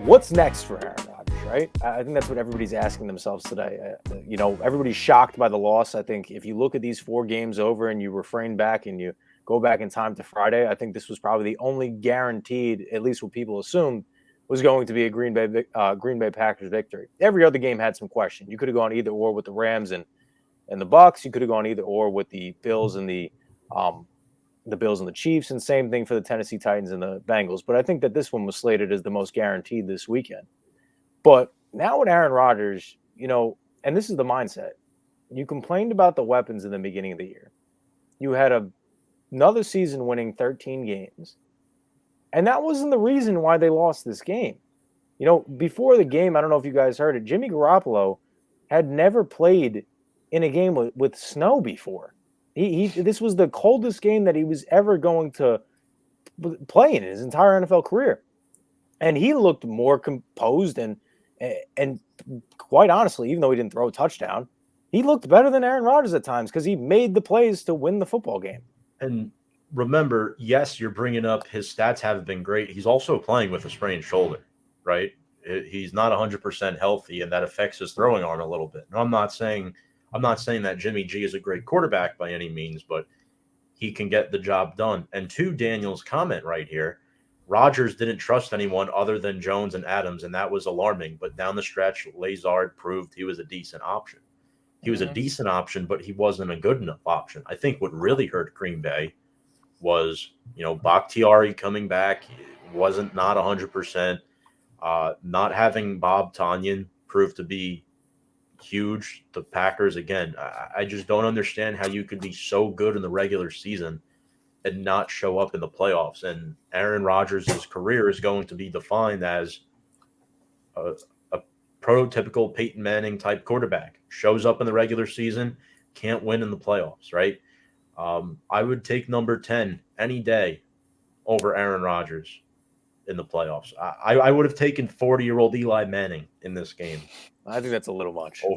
what's next for Aaron Rodgers, right? I think that's what everybody's asking themselves today. Everybody's shocked by the loss. I think if you look at these 4 games over and you refrain back and you go back in time to Friday, I think this was probably the only guaranteed, at least what people assumed, was going to be a Green Bay Packers victory. Every other game had some question. You could have gone either or with the Rams and the Bucks. You could have gone either or with the Bills and the Bills and the Chiefs, and same thing for the Tennessee Titans and the Bengals. But I think that this one was slated as the most guaranteed this weekend. But now with Aaron Rodgers, and this is the mindset. You complained about the weapons in the beginning of the year. You had another season winning 13 games. And that wasn't the reason why they lost this game. Before the game, I don't know if you guys heard it, Jimmy Garoppolo had never played in a game with snow before. This was the coldest game that he was ever going to play in his entire NFL career. And he looked more composed and quite honestly, even though he didn't throw a touchdown, he looked better than Aaron Rodgers at times because he made the plays to win the football game. And remember, yes, you're bringing up his stats haven't been great. He's also playing with a sprained shoulder, right? He's not 100% healthy, and that affects his throwing arm a little bit. And I'm not saying that Jimmy G is a great quarterback by any means, but he can get the job done. And to Daniel's comment right here, Rodgers didn't trust anyone other than Jones and Adams, and that was alarming. But down the stretch, Lazard proved he was a decent option. He was a decent option, but he wasn't a good enough option. I think what really hurt Green Bay was, Bakhtiari coming back wasn't not 100%. Not having Bob Tonyan proved to be huge. The Packers, again, I just don't understand how you could be so good in the regular season and not show up in the playoffs. And Aaron Rodgers' career is going to be defined as a prototypical Peyton Manning type quarterback. Shows up in the regular season, can't win in the playoffs, right? I would take number 10 any day over Aaron Rodgers in the playoffs. I would have taken 40-year-old Eli Manning in this game. I think that's a little much. A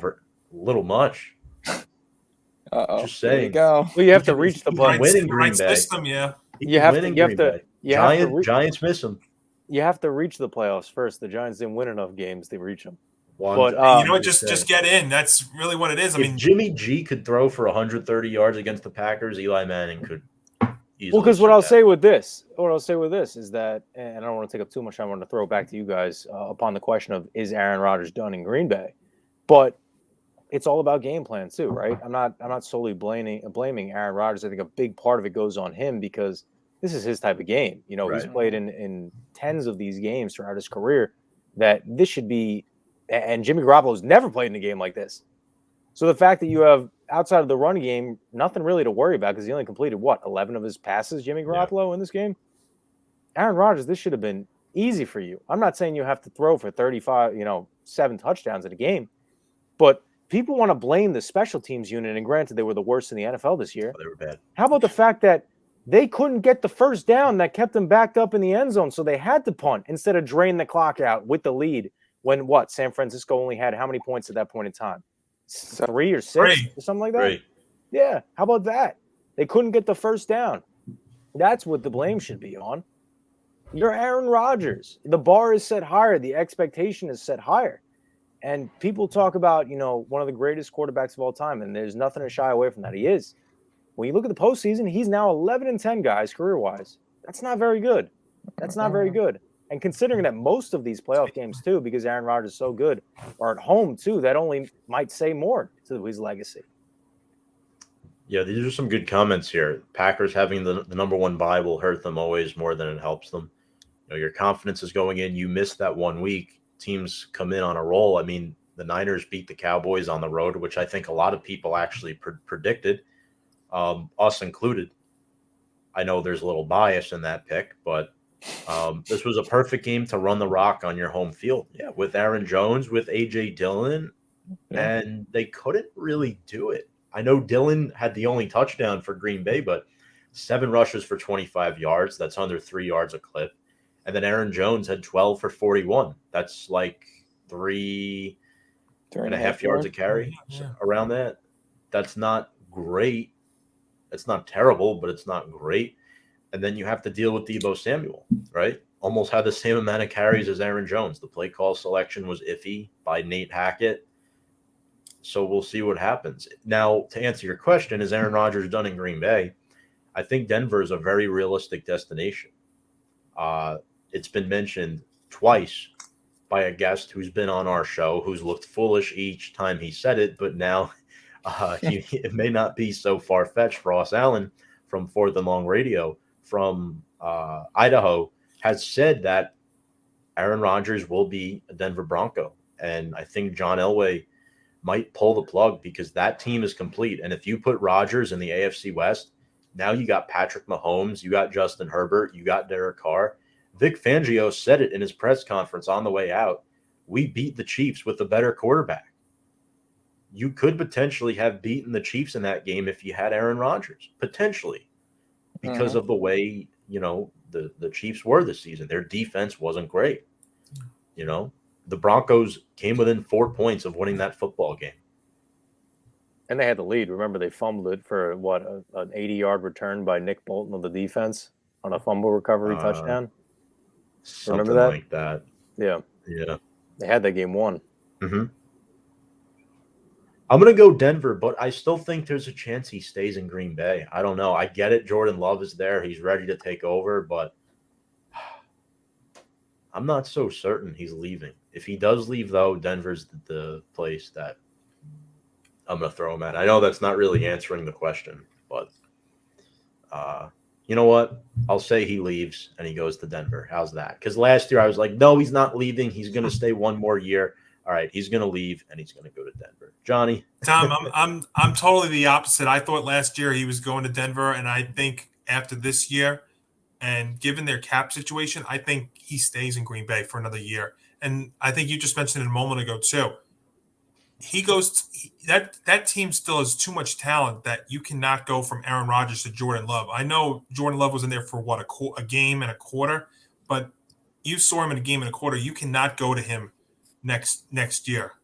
little much. Uh-oh. Just saying. There you go. Well, you have to reach the button. Win in Green Bay. System, yeah. You have to. Giants miss them. You have to reach the playoffs first. The Giants didn't win enough games to reach them. Just get in. That's really what it is. If Jimmy G could throw for 130 yards against the Packers, Eli Manning could easily. Well, because what I'll say with this is that, and I don't want to take up too much time. I want to throw it back to you guys upon the question of, is Aaron Rodgers done in Green Bay? But it's all about game plan too, right? I'm not solely blaming Aaron Rodgers. I think a big part of it goes on him because this is his type of game. He's played in tens of these games throughout his career. That this should be. And Jimmy Garoppolo's never played in a game like this. So the fact that you have, outside of the run game, nothing really to worry about because he only completed, 11 of his passes, Jimmy Garoppolo, in this game? Aaron Rodgers, this should have been easy for you. I'm not saying you have to throw for 35, 7 touchdowns in a game. But people want to blame the special teams unit, and granted, they were the worst in the NFL this year. They were bad. How about the fact that they couldn't get the first down that kept them backed up in the end zone, so they had to punt instead of drain the clock out with the lead? When San Francisco only had how many points at that point in time? 3 or 6 or something like that? 3. Yeah. How about that? They couldn't get the first down. That's what the blame should be on. You're Aaron Rodgers. The bar is set higher. The expectation is set higher. And people talk about, one of the greatest quarterbacks of all time, and there's nothing to shy away from that. He is. When you look at the postseason, he's now 11-10, guys, career-wise. That's not very good. That's not very good. And considering that most of these playoff games, too, because Aaron Rodgers is so good, are at home, too, that only might say more to his legacy. Yeah, these are some good comments here. Packers having the number 1 bye will hurt them always more than it helps them. Your confidence is going in. You missed that 1 week. Teams come in on a roll. I mean, the Niners beat the Cowboys on the road, which I think a lot of people actually predicted, us included. I know there's a little bias in that pick, but this was a perfect game to run the rock on your home field. Yeah, with Aaron Jones, with A.J. Dillon, and they couldn't really do it. I know Dillon had the only touchdown for Green Bay, but 7 rushes for 25 yards. That's under 3 yards a clip. And then Aaron Jones had 12 for 41. That's like 3.5 yards a carry, around that. That's not great. It's not terrible, but it's not great. And then you have to deal with Deebo Samuel, right? almost had the same amount of carries as Aaron Jones. The play call selection was iffy by Nate Hackett. So we'll see what happens. Now, to answer your question, is Aaron Rodgers done in Green Bay? I think Denver is a very realistic destination. It's been mentioned twice by a guest who's been on our show, who's looked foolish each time he said it, but now it may not be so far-fetched. Ross Allen from Fourth and Long Radio from Idaho has said that Aaron Rodgers will be a Denver Bronco. And I think John Elway might pull the plug because that team is complete. And if you put Rodgers in the AFC West, now you got Patrick Mahomes, you got Justin Herbert, you got Derek Carr. Vic Fangio said it in his press conference on the way out. We beat the Chiefs with a better quarterback. You could potentially have beaten the Chiefs in that game if you had Aaron Rodgers, potentially, because of the way, the Chiefs were this season. Their defense wasn't great. The Broncos came within 4 points of winning that football game. And they had the lead. Remember, they fumbled it for an 80-yard return by Nick Bolton of the defense on a fumble recovery touchdown. Something Remember that? like that. Yeah. Yeah. They had that game won. Mm-hmm. I'm going to go Denver, but I still think there's a chance he stays in Green Bay. I don't know. I get it. Jordan Love is there. He's ready to take over, but I'm not so certain he's leaving. If he does leave, though, Denver's the place that I'm going to throw him at. I know that's not really answering the question, but you know what? I'll say he leaves and he goes to Denver. How's that? Because last year I was like, no, he's not leaving. He's going to stay one more year. All right, he's going to leave and he's going to go to Denver. Johnny? Tom, I'm totally the opposite. I thought last year he was going to Denver, and I think after this year, and given their cap situation, I think he stays in Green Bay for another year. And I think you just mentioned it a moment ago too. He goes that team still has too much talent that you cannot go from Aaron Rodgers to Jordan Love. I know Jordan Love was in there for a game and a quarter, but you saw him in a game and a quarter. You cannot go to him next year.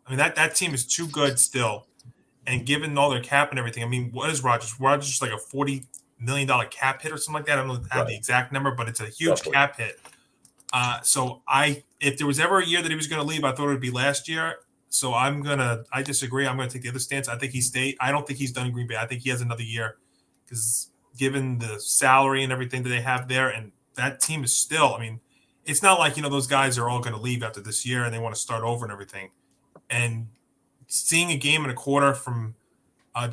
I mean that team is too good still, and given all their cap and everything, I mean, what is Rodgers? Rodgers is like a $40 million cap hit or something like that. I don't have the exact number, but it's a huge cap hit. So if there was ever a year that he was going to leave, I thought it would be last year. So I disagree. I'm going to take the other stance. I think he stayed. I don't think he's done in Green Bay. I think he has another year because given the salary and everything that they have there, and that team is still, I mean, it's not like, those guys are all going to leave after this year and they want to start over and everything. And seeing a game and a quarter from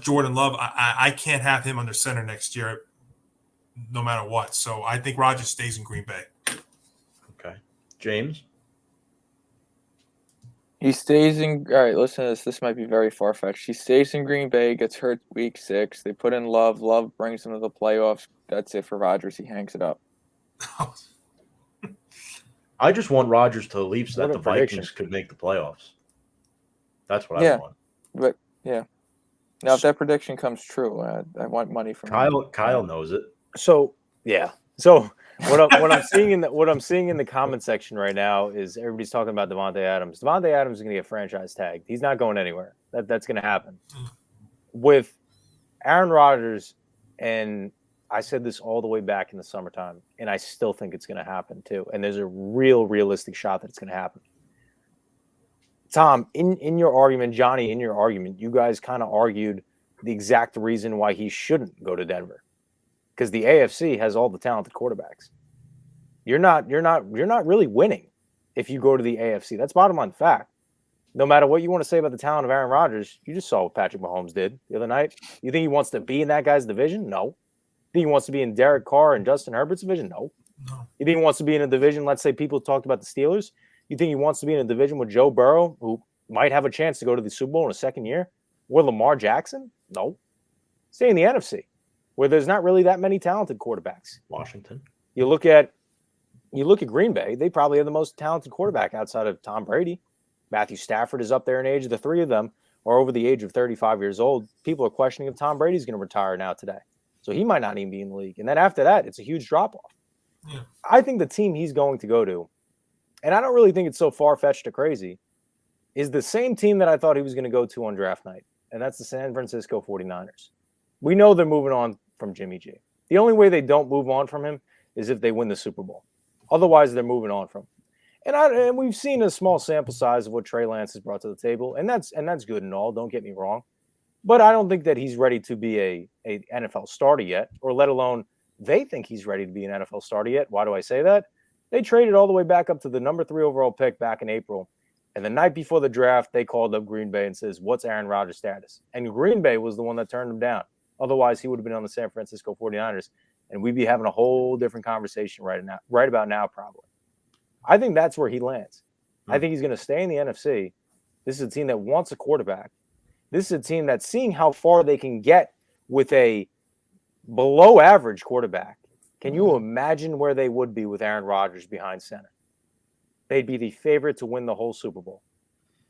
Jordan Love, I can't have him under center next year no matter what. So I think Rodgers stays in Green Bay. Okay. James? He stays in. All right, listen to this. This might be very far-fetched. He stays in Green Bay, gets hurt week 6. They put in Love. Love brings him to the playoffs. That's it for Rodgers. He hangs it up. I just want Rodgers to leave so that What the a prediction. Vikings could make the playoffs. That's what I want. But, yeah. Now, if that prediction comes true, I want money from Kyle knows it. So, yeah. So what I'm seeing in the comment section right now is everybody's talking about Devontae Adams. Devontae Adams is going to get franchise tagged. He's not going anywhere. That's going to happen. With Aaron Rodgers, and I said this all the way back in the summertime, and I still think it's going to happen too. And there's a realistic shot that it's going to happen. Tom, in your argument, Johnny, in your argument, you guys kind of argued the exact reason why he shouldn't go to Denver. Because the AFC has all the talented quarterbacks. You're not really winning if you go to the AFC. That's bottom line fact. No matter what you want to say about the talent of Aaron Rodgers, you just saw what Patrick Mahomes did the other night. You think he wants to be in that guy's division? No. You think he wants to be in Derek Carr and Justin Herbert's division? No. You think he wants to be in a division, let's say people talked about the Steelers? You think he wants to be in a division with Joe Burrow, who might have a chance to go to the Super Bowl in a second year? Or Lamar Jackson? No. Stay in the NFC, where there's not really that many talented quarterbacks. Washington. You look at Green Bay, they probably have the most talented quarterback outside of Tom Brady. Matthew Stafford is up there in age. The three of them are over the age of 35 years old. People are questioning if Tom Brady's going to retire now today. So he might not even be in the league. And then after that, it's a huge drop-off. Yeah. I think the team he's going to go to, and I don't really think it's so far-fetched or crazy, is the same team that I thought he was going to go to on draft night, and that's the San Francisco 49ers. We know they're moving on from Jimmy G. The only way they don't move on from him is if they win the Super Bowl. Otherwise, they're moving on from him. And we've seen a small sample size of what Trey Lance has brought to the table, and that's good and all. Don't get me wrong, but I don't think that he's ready to be a NFL starter yet, or let alone they think he's ready to be an NFL starter yet. Why do I say that? They traded all the way back up to the number 3 overall pick back in April, and the night before the draft, they called up Green Bay and says, "What's Aaron Rodgers' status?" And Green Bay was the one that turned him down. Otherwise, he would have been on the San Francisco 49ers, and we'd be having a whole different conversation right about now, probably. I think that's where he lands. I think he's going to stay in the NFC. This is a team that wants a quarterback. This is a team that's seeing how far they can get with a below average quarterback. Can you imagine where they would be with Aaron Rodgers behind center? They'd be the favorite to win the whole Super Bowl.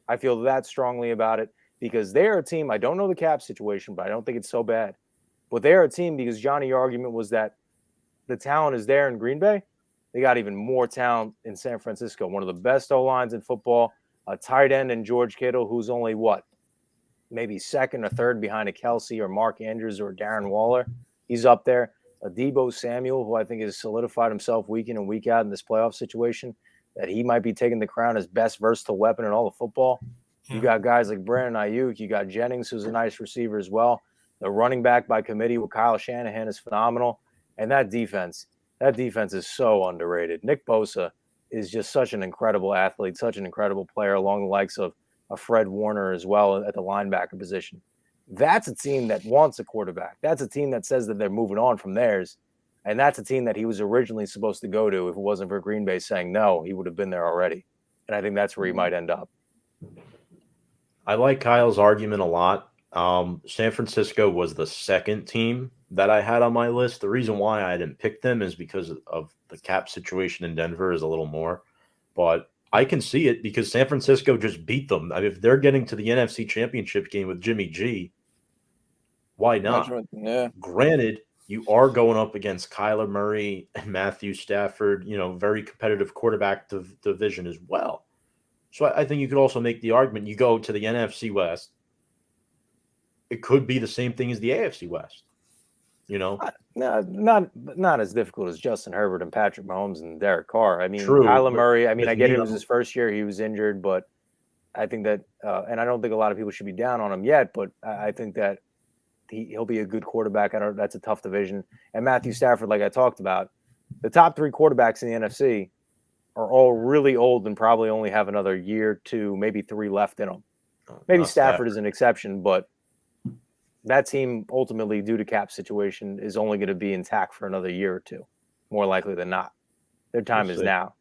I feel that strongly about it because they're a team. I don't know the cap situation, but I don't think it's so bad. But they're a team because, Johnny, your argument was that the talent is there in Green Bay. They got even more talent in San Francisco. One of the best O-lines in football, a tight end in George Kittle, who's only maybe second or third behind a Kelsey or Mark Andrews or Darren Waller. He's up there. A Deebo Samuel, who I think has solidified himself week in and week out in this playoff situation, that he might be taking the crown as best versatile weapon in all of football. You got guys like Brandon Ayuk. You got Jennings, who's a nice receiver as well. The running back by committee with Kyle Shanahan is phenomenal. And that defense is so underrated. Nick Bosa is just such an incredible athlete, such an incredible player, along the likes of Fred Warner as well at the linebacker position. That's a team that wants a quarterback. That's a team that says that they're moving on from theirs. And that's a team that he was originally supposed to go to. If it wasn't for Green Bay saying no, he would have been there already. And I think that's where he might end up. I like Kyle's argument a lot. San Francisco was the second team that I had on my list. The reason why I didn't pick them is because of the cap situation in Denver is a little more. But I can see it because San Francisco just beat them. I mean, if they're getting to the NFC Championship game with Jimmy G, why not? Yeah. Granted, you are going up against Kyler Murray and Matthew Stafford, very competitive quarterback division as well. So I think you could also make the argument you go to the NFC West. It could be the same thing as the AFC West. Not as difficult as Justin Herbert and Patrick Mahomes and Derek Carr. I mean, True, Kyler Murray, I get it was Neo. his first year. He was injured, but I think that, and I don't think a lot of people should be down on him yet, but I think that he'll be a good quarterback. That's a tough division. And Matthew Stafford, like I talked about, the top 3 quarterbacks in the NFC are all really old and probably only have another year, 2, maybe 3 left in them. Maybe Stafford is an exception, but that team ultimately, due to cap situation, is only going to be intact for another year or 2, more likely than not. Their time is now.